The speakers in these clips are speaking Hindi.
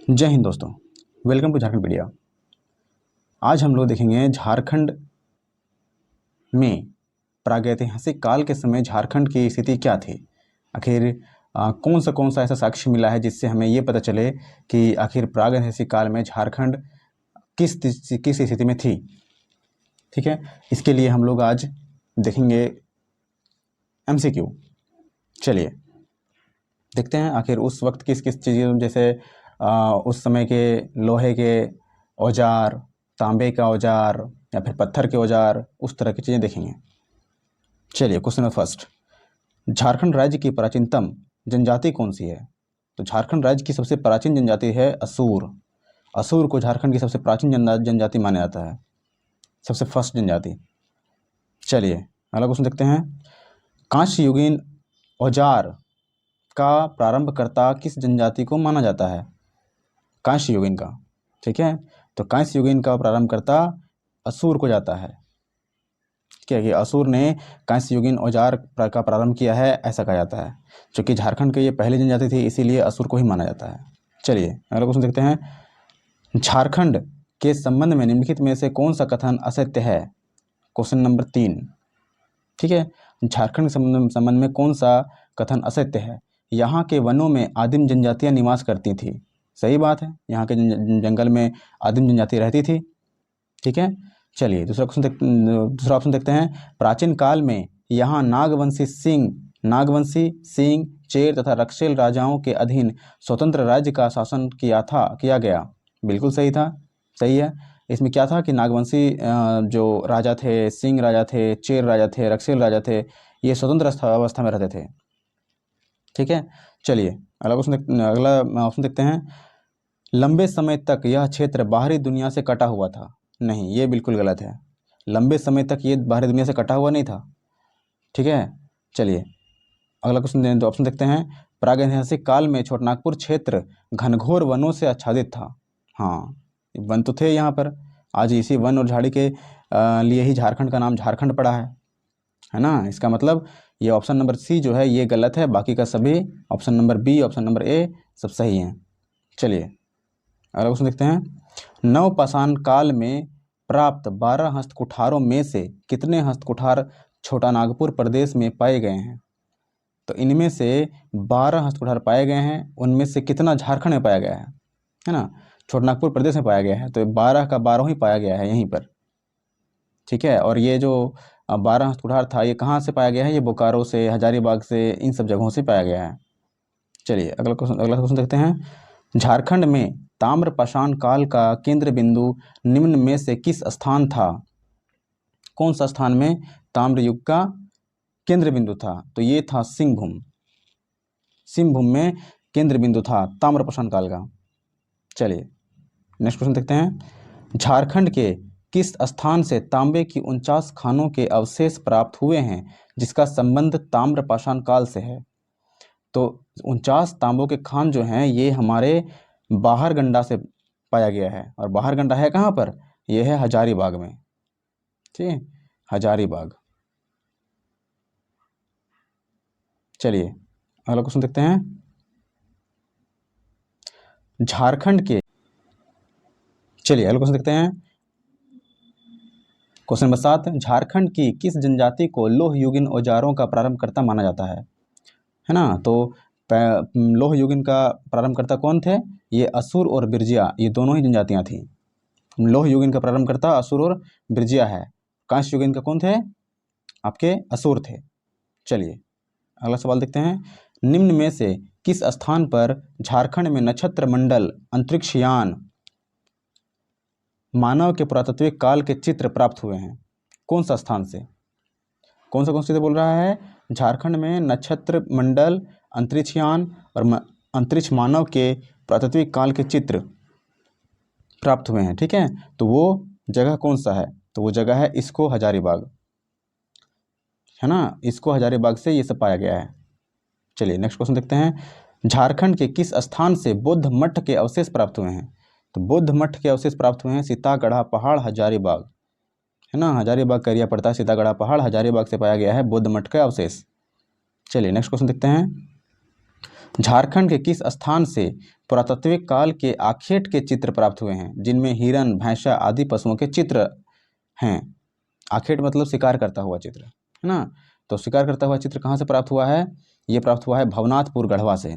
जय हिंद दोस्तों, वेलकम टू झारखंड पीडिया। आज हम लोग देखेंगे झारखंड में प्रागैतिहासिक काल के समय झारखंड की स्थिति क्या थी। आखिर कौन सा ऐसा साक्ष्य मिला है जिससे हमें ये पता चले कि आखिर प्रागैतिहासिक काल में झारखंड किस स्थिति में थी। ठीक है, इसके लिए हम लोग आज देखेंगे MCQ। चलिए देखते हैं आखिर उस वक्त किस किस चीज़ों, जैसे उस समय के लोहे के औजार, तांबे का औजार या फिर पत्थर के औजार, उस तरह की चीज़ें देखेंगे। चलिए क्वेश्चन नंबर फर्स्ट, झारखंड राज्य की प्राचीनतम जनजाति कौन सी है? तो झारखंड राज्य की सबसे प्राचीन जनजाति है असुर। असुर को झारखंड की सबसे प्राचीन जनजाति माना जाता है, सबसे फर्स्ट जनजाति। चलिए अगला क्वेश्चन देखते हैं, कांस्य युगीन औजार का प्रारंभकर्ता किस जनजाति को माना जाता है? कांस्य युगीन का, ठीक है, तो कांस्य युगीन का प्रारंभकर्ता असुर को जाता है। क्या कि असुर ने कांस्य युगीन औजार का प्रारंभ किया है, ऐसा कहा जाता है। क्योंकि झारखंड की ये पहली जनजाति थी, इसीलिए असुर को ही माना जाता है। चलिए अगला क्वेश्चन देखते हैं, झारखंड के संबंध में निम्नलिखित में से कौन सा कथन असत्य है? क्वेश्चन नंबर 3, ठीक है, झारखंड के संबंध में कौन सा कथन असत्य है? यहाँ के वनों में आदिम जनजातियाँ निवास करती थी। सही बात है, यहाँ के जंगल में आदिम जनजाति रहती थी। ठीक है, चलिए दूसरा ऑप्शन देखते हैं, प्राचीन काल में यहाँ नागवंशी, सिंह, चेर तथा रक्षेल राजाओं के अधीन स्वतंत्र राज्य का शासन किया गया। बिल्कुल सही था, सही है। इसमें क्या था कि नागवंशी जो राजा थे, सिंह राजा थे, चेर राजा थे, रक्षेल राजा थे, ये स्वतंत्र अवस्था में रहते थे। ठीक है, चलिए अगला ऑप्शन देखते हैं, लंबे समय तक यह क्षेत्र बाहरी दुनिया से कटा हुआ था। नहीं, ये बिल्कुल गलत है, लंबे समय तक ये बाहरी दुनिया से कटा हुआ नहीं था। ठीक है, चलिए अगला क्वेश्चन ऑप्शन देखते हैं, प्रागैतिहासिक काल में छोटानागपुर क्षेत्र घनघोर वनों से आच्छादित था। हाँ, वन तो थे यहाँ पर, आज इसी वन और झाड़ी के लिए ही झारखंड का नाम झारखंड पड़ा है ना। इसका मतलब ये ऑप्शन नंबर सी जो है ये गलत है, बाकी का सभी option number B, option number A सब सही हैं। चलिए अगला क्वेश्चन देखते हैं, नवपाषाण काल में प्राप्त 12 हस्तकुठारों में से कितने हस्तकुठार छोटानागपुर प्रदेश में पाए गए हैं? तो इनमें से 12 हस्तकुठार पाए गए हैं, उनमें से कितना झारखंड में पाया गया है ना, छोटानागपुर प्रदेश में पाया गया है, तो 12 का 12 ही पाया गया है यहीं पर। ठीक है, और ये जो 12 हस्तकुठार था ये कहाँ से पाया गया है? ये बोकारो से, हजारीबाग से, इन सब जगहों से पाया गया है। चलिए अगला क्वेश्चन देखते हैं, झारखंड में ताम्रपाषाण काल का केंद्र बिंदु निम्न में से किस स्थान था? कौन सा स्थान में ताम्र युग का केंद्र बिंदु था? तो ये था सिंहभूम में केंद्र बिंदु था ताम्रपाषाण काल का। चलिए नेक्स्ट क्वेश्चन देखते हैं, झारखंड के किस स्थान से तांबे की 49 खानों के अवशेष प्राप्त हुए हैं जिसका संबंध ताम्रपाषाण काल से है? तो 49 तांबों के खान जो हैं ये हमारे बाहरगंडा से पाया गया है, और बाहरगंडा है कहाँ पर? ये है हजारीबाग में। ठीक है, हजारीबाग। चलिए अगला क्वेश्चन देखते हैं, झारखंड के, चलिए अगला क्वेश्चन देखते हैं, क्वेश्चन नंबर 7, झारखंड की किस जनजाति को लोह युगीन औजारों का प्रारंभकर्ता माना जाता है ना? तो लोह युगीन का प्रारंभकर्ता कौन थे? ये असुर और बिरजिया, ये दोनों ही जनजातियां थी। लोह युगीन का प्रारंभकर्ता असुर और बिरजिया है। कांस्य युगीन का कौन थे? आपके असुर थे। चलिए अगला सवाल देखते हैं, निम्न में से किस स्थान पर झारखंड में नक्षत्र मंडल, अंतरिक्षयान, मानव के पुरातत्विक काल के चित्र प्राप्त हुए हैं? कौन सा स्थान से? कौन सा बोल रहा है? झारखंड में नक्षत्र मंडल, अंतरिक्षयान और अंतरिक्ष मानव के पुरातत्विक काल के चित्र प्राप्त हुए हैं। ठीक है, तो वो जगह कौन सा है? तो वो जगह है इसको हजारीबाग, है ना, इसको हजारीबाग से ये सब पाया गया है। चलिए नेक्स्ट क्वेश्चन देखते हैं, झारखंड के किस स्थान से बौद्ध मठ के अवशेष प्राप्त हुए हैं? तो बौद्ध मठ के अवशेष प्राप्त हुए हैं सीतागढ़ा पहाड़, हजारीबाग, है ना, हजारीबाग का एरिया पड़ता है सीतागढ़ा पहाड़, हजारीबाग से पाया गया है बौद्ध मठ का अवशेष। चलिए नेक्स्ट क्वेश्चन देखते हैं, झारखंड के किस स्थान से पुरातात्विक काल के आखेट के चित्र प्राप्त हुए हैं, जिनमें हिरन, भैंसा आदि पशुओं के चित्र हैं। आखेट मतलब शिकार करता हुआ चित्र, है ना। तो शिकार करता हुआ चित्र कहाँ से प्राप्त हुआ है? ये प्राप्त हुआ है भवनाथपुर गढ़वा से।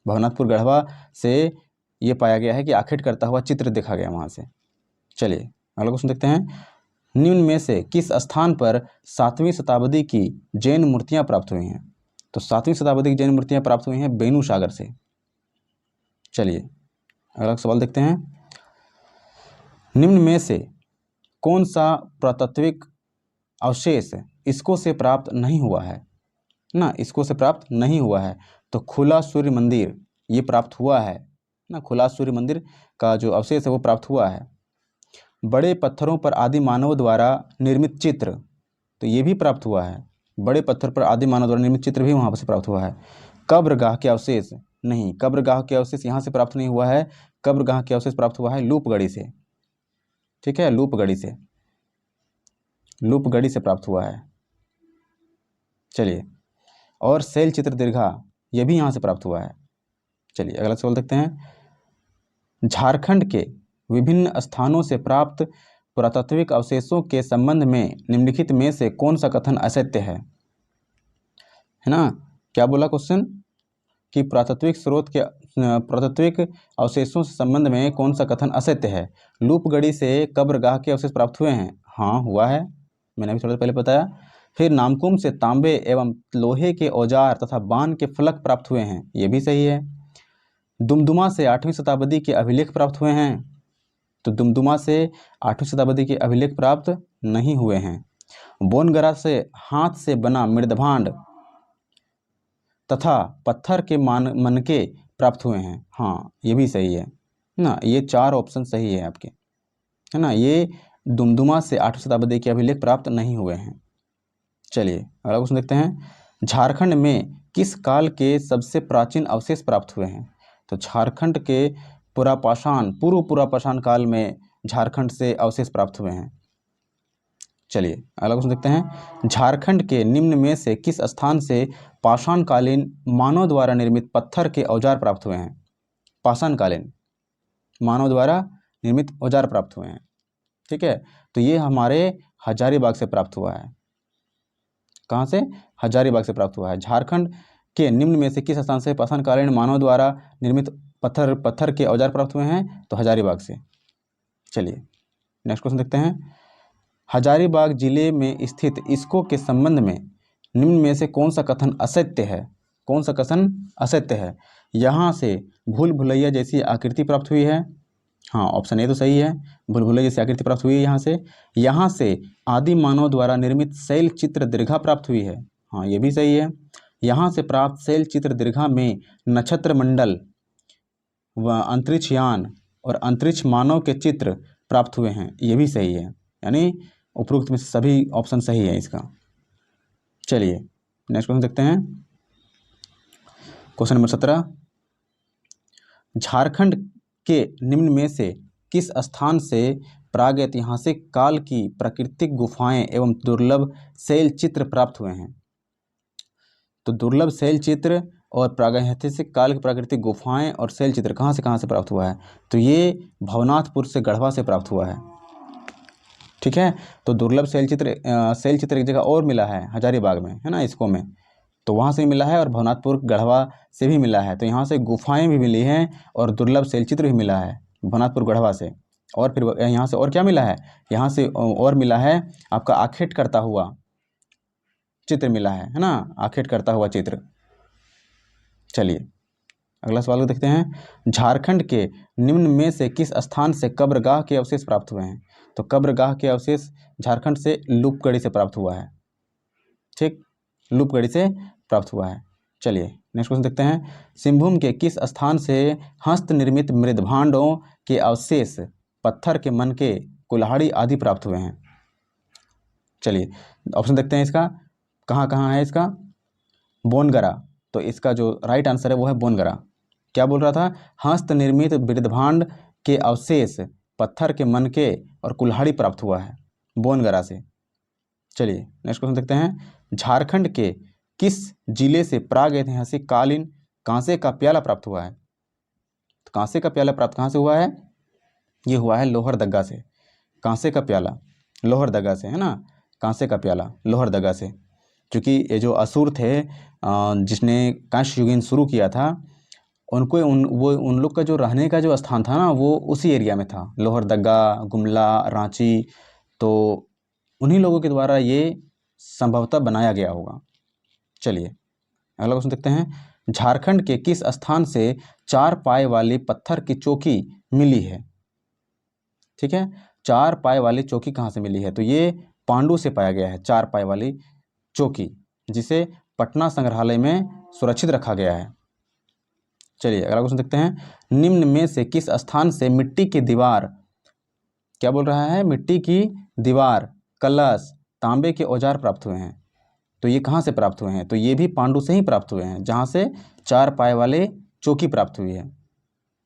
भवनाथपुर गढ़वा से ये पाया गया है कि आखेट करता हुआ चित्र देखा गया वहाँ से। चलिए अगला क्वेश्चन देखते हैं। निम्न में से किस स्थान पर 7वीं शताब्दी की जैन मूर्तियाँ प्राप्त हुई हैं? तो 7वीं शताब्दी की जैन मूर्तियाँ प्राप्त हुई हैं बेनू सागर से। चलिए अगला सवाल देखते हैं। निम्न में से कौन सा पुरातात्विक अवशेष इसको से प्राप्त नहीं हुआ है ना? इसको से प्राप्त नहीं हुआ है। तो खुला सूर्य मंदिर ये प्राप्त हुआ है ना। खुला सूर्य मंदिर का जो अवशेष है वो प्राप्त हुआ है। बड़े पत्थरों पर आदि मानव द्वारा निर्मित चित्र, तो ये भी प्राप्त हुआ है। बड़े पत्थर पर आदि मानव द्वारा निर्मित चित्र भी वहाँ से प्राप्त हुआ है। कब्रगाह के अवशेष नहीं, कब्रगाह के अवशेष यहाँ से प्राप्त नहीं हुआ है। कब्रगाह के अवशेष प्राप्त हुआ है लूपगढ़ी से। ठीक है, लूपगढ़ी से, लूपगढ़ी से प्राप्त हुआ है। चलिए, और शैल चित्र दीर्घा ये भी यहाँ से प्राप्त हुआ है। चलिए अगला सवाल देखते हैं। झारखंड के विभिन्न स्थानों से प्राप्त पुरातात्विक अवशेषों के संबंध में निम्नलिखित में से कौन सा कथन असत्य है ना? क्या बोला क्वेश्चन कि पुरातात्विक अवशेषों से संबंध में कौन सा कथन असत्य है? लूपगढ़ी से कब्रगाह के अवशेष प्राप्त हुए हैं, हाँ हुआ है, मैंने अभी थोड़ा देर पहले बताया। फिर नामकुम से तांबे एवं लोहे के औजार तथा बाण के फलक प्राप्त हुए हैं, ये भी सही है। दुमदुमा से 8वीं शताब्दी के अभिलेख प्राप्त हुए हैं, तो दुमदुमा से 8वीं शताब्दी के अभिलेख प्राप्त नहीं हुए हैं। बोनगरा से हाथ से बना मृदभांड तथा पत्थर के मनके प्राप्त हुए हैं, हाँ ये भी सही है ना। ये 4 ऑप्शन सही है आपके, है ना। ये दुमदुमा से 8वीं शताब्दी के अभिलेख प्राप्त नहीं हुए हैं। चलिए अगला क्वेश्चन देखते हैं। झारखंड में किस काल के सबसे प्राचीन अवशेष प्राप्त हुए हैं? तो झारखंड के पूर्व पुरापाषाण काल में झारखंड से अवशेष प्राप्त हुए हैं। चलिए अगला क्वेश्चन देखते हैं। झारखंड के निम्न में से किस स्थान से पाषाणकालीन मानव द्वारा निर्मित पत्थर के औजार प्राप्त हुए हैं? पाषाणकालीन मानव द्वारा निर्मित औजार प्राप्त हुए हैं। ठीक है, तो ये हमारे हजारीबाग से प्राप्त हुआ है। कहाँ से? हजारीबाग से प्राप्त हुआ है। झारखंड के निम्न में से किस स्थान से पाषाणकालीन मानव द्वारा निर्मित पत्थर के औजार प्राप्त हुए हैं? तो हजारीबाग से। चलिए नेक्स्ट क्वेश्चन देखते हैं। हजारीबाग जिले में स्थित इसको के संबंध में निम्न में से कौन सा कथन असत्य है? कौन सा कथन असत्य है? यहाँ से भूल भुलैया जैसी आकृति प्राप्त हुई है, हाँ ऑप्शन ए तो सही है, भूल भुलैया जैसी आकृति प्राप्त हुई है यहाँ से। यहाँ से आदि मानव द्वारा निर्मित शैल चित्र दीर्घा प्राप्त हुई है, हाँ ये भी सही है। यहाँ से प्राप्त शैल चित्र दीर्घा में नक्षत्र मंडल व अंतरिक्ष यान और अंतरिक्ष मानव के चित्र प्राप्त हुए हैं, ये भी सही है। यानी उपरोक्त में सभी ऑप्शन सही है इसका। चलिए नेक्स्ट क्वेश्चन देखते हैं। Question number 17। झारखंड के निम्न में से किस स्थान से प्रागैतिहासिक काल की प्राकृतिक गुफाएं एवं दुर्लभ शैल चित्र प्राप्त हुए हैं? तो दुर्लभ शैल चित्र और प्रागैतिहासिक काल की प्राकृतिक गुफाएं और शैल चित्र कहाँ से प्राप्त हुआ है? तो ये भवनाथपुर से गढ़वा से प्राप्त हुआ है। ठीक है, तो दुर्लभ शैल चित्र एक जगह और मिला है हजारीबाग में, है ना, इसको में, तो वहाँ से मिला है और भवनाथपुर गढ़वा से भी मिला है। तो यहाँ से गुफाएं भी मिली हैं और दुर्लभ शैल चित्र भी मिला है भवनाथपुर गढ़वा से। और फिर यहाँ से और क्या मिला है? यहाँ से और मिला है आपका आखेट करता हुआ चित्र मिला है ना, आखेट करता हुआ चित्र। चलिए अगला सवाल को देखते हैं। झारखंड के निम्न में से किस स्थान से कब्रगाह के अवशेष प्राप्त हुए हैं? तो कब्रगाह के अवशेष झारखंड से लूपगढ़ी से प्राप्त हुआ है। ठीक, लूपगढ़ी से प्राप्त हुआ है। चलिए नेक्स्ट क्वेश्चन देखते हैं। सिंहभूम के किस स्थान से हस्त निर्मित मृदभांडों के अवशेष, पत्थर के मनके, कुल्हाड़ी आदि प्राप्त हुए हैं? चलिए ऑप्शन देखते हैं इसका, कहाँ कहाँ है इसका। बोनगरा, तो इसका जो राइट आंसर है वो है बोनगरा। क्या बोल रहा था? हस्त निर्मित मृदभांड के अवशेष, पत्थर के मनके और कुल्हाड़ी प्राप्त हुआ है बोनगरा से। चलिए नेक्स्ट क्वेश्चन देखते हैं। झारखंड के किस जिले से प्राग ऐतिहासिक कालीन कांसे का प्याला प्राप्त हुआ है? तो कांसे का प्याला प्राप्त कहाँ से हुआ है? ये हुआ है लोहरदगा से। कांसे का प्याला लोहरदगा से, है ना, कांसे का प्याला लोहरदगा से। क्योंकि ये जो असुर थे जिसने कांस्य युगीन शुरू किया था, उनको उन लोग का जो रहने का जो स्थान था ना, वो उसी एरिया में था, लोहरदगा, गुमला, रांची। तो उन्हीं लोगों के द्वारा ये संभवतः बनाया गया होगा। चलिए अगला क्वेश्चन देखते हैं। झारखंड के किस स्थान से 4 पाए वाली पत्थर की चौकी मिली है? ठीक है, 4 पाए वाली चौकी कहाँ से मिली है? तो ये पांडु से पाया गया है 4 पाए वाली चौकी, जिसे पटना संग्रहालय में सुरक्षित रखा गया है। चलिए अगला क्वेश्चन देखते हैं। निम्न में से किस स्थान से मिट्टी की दीवार, क्या बोल रहा है, मिट्टी की दीवार, कलश, तांबे के औजार प्राप्त हुए हैं? तो ये कहाँ से प्राप्त हुए हैं? तो ये भी पांडु से ही प्राप्त हुए हैं, जहाँ से 4 पाए वाले चौकी प्राप्त हुई है।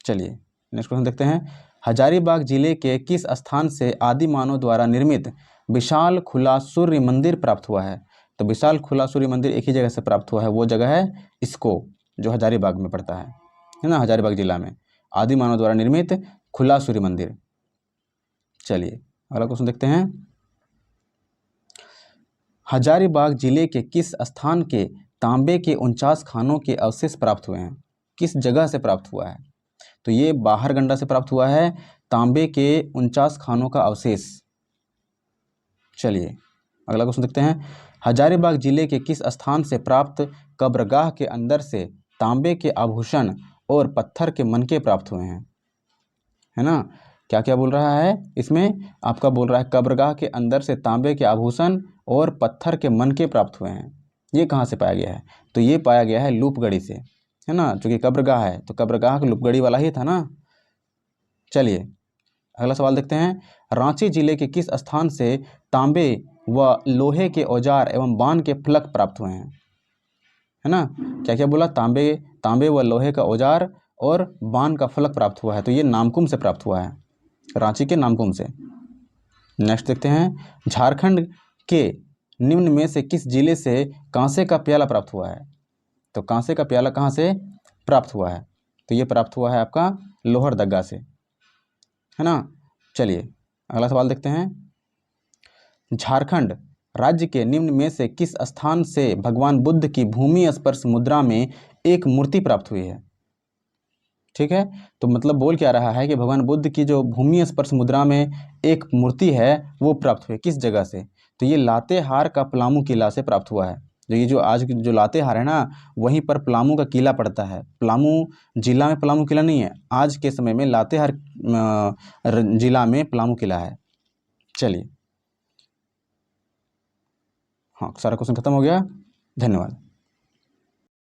चलिए नेक्स्ट क्वेश्चन देखते हैं। हजारीबाग जिले के किस स्थान से आदि मानव द्वारा निर्मित विशाल खुला सूर्य मंदिर प्राप्त हुआ है? तो विशाल खुला सूर्य मंदिर एक ही जगह से प्राप्त हुआ है, वो जगह है इसको, जो हजारीबाग में पड़ता है ना, हजारीबाग जिला में आदि मानव द्वारा निर्मित खुला सूर्य मंदिर। चलिए अगला क्वेश्चन देखते हैं। हजारीबाग जिले के किस स्थान के तांबे के 49 खानों के अवशेष प्राप्त हुए हैं? किस जगह से प्राप्त हुआ है? तो ये बाहरगंडा से प्राप्त हुआ है, तांबे के 49 खानों का अवशेष। चलिए अगला क्वेश्चन देखते हैं। हजारीबाग जिले के किस स्थान से प्राप्त कब्रगाह के अंदर से तांबे के आभूषण और पत्थर के मनके प्राप्त हुए हैं? है ना, क्या क्या बोल रहा है इसमें? आपका बोल रहा है कब्रगाह के अंदर से तांबे के आभूषण और पत्थर के मनके प्राप्त हुए हैं। ये कहाँ से पाया गया है? तो ये पाया गया है लूपगढ़ी से, है ना, जो कि कब्रगाह है, तो कब्रगाह का लूपगढ़ी वाला ही था ना। चलिए अगला सवाल देखते हैं। रांची जिले के किस स्थान से तांबे व लोहे के औजार एवं बाण के फलक प्राप्त हुए हैं? है ना, क्या क्या बोला? तांबे व लोहे का औजार और बाण का फलक प्राप्त हुआ है। तो ये नामकुम से प्राप्त हुआ है, रांची के नामकुम से। नेक्स्ट देखते हैं। झारखंड के निम्न में से किस जिले से कांसे का प्याला प्राप्त हुआ है? तो कांसे का प्याला कहाँ से प्राप्त हुआ है? तो ये प्राप्त हुआ है आपका लोहरदगा से, है ना। चलिए अगला सवाल देखते हैं। झारखंड राज्य के निम्न में से किस स्थान से भगवान बुद्ध की भूमि स्पर्श मुद्रा में एक मूर्ति प्राप्त हुई है? ठीक है, तो मतलब बोल क्या रहा है कि भगवान बुद्ध की जो भूमि स्पर्श मुद्रा में एक मूर्ति है वो प्राप्त हुई, किस जगह से? तो ये लातेहार का पलामू किला से प्राप्त हुआ है। जो ये जो आज की जो लातेहार है ना, वहीं पर पलामू का किला पड़ता है। पलामू जिला में पलामू किला नहीं है, आज के समय में लातेहार जिला में पलामू किला है। चलिए हाँ, सारा क्वेश्चन खत्म हो गया। धन्यवाद।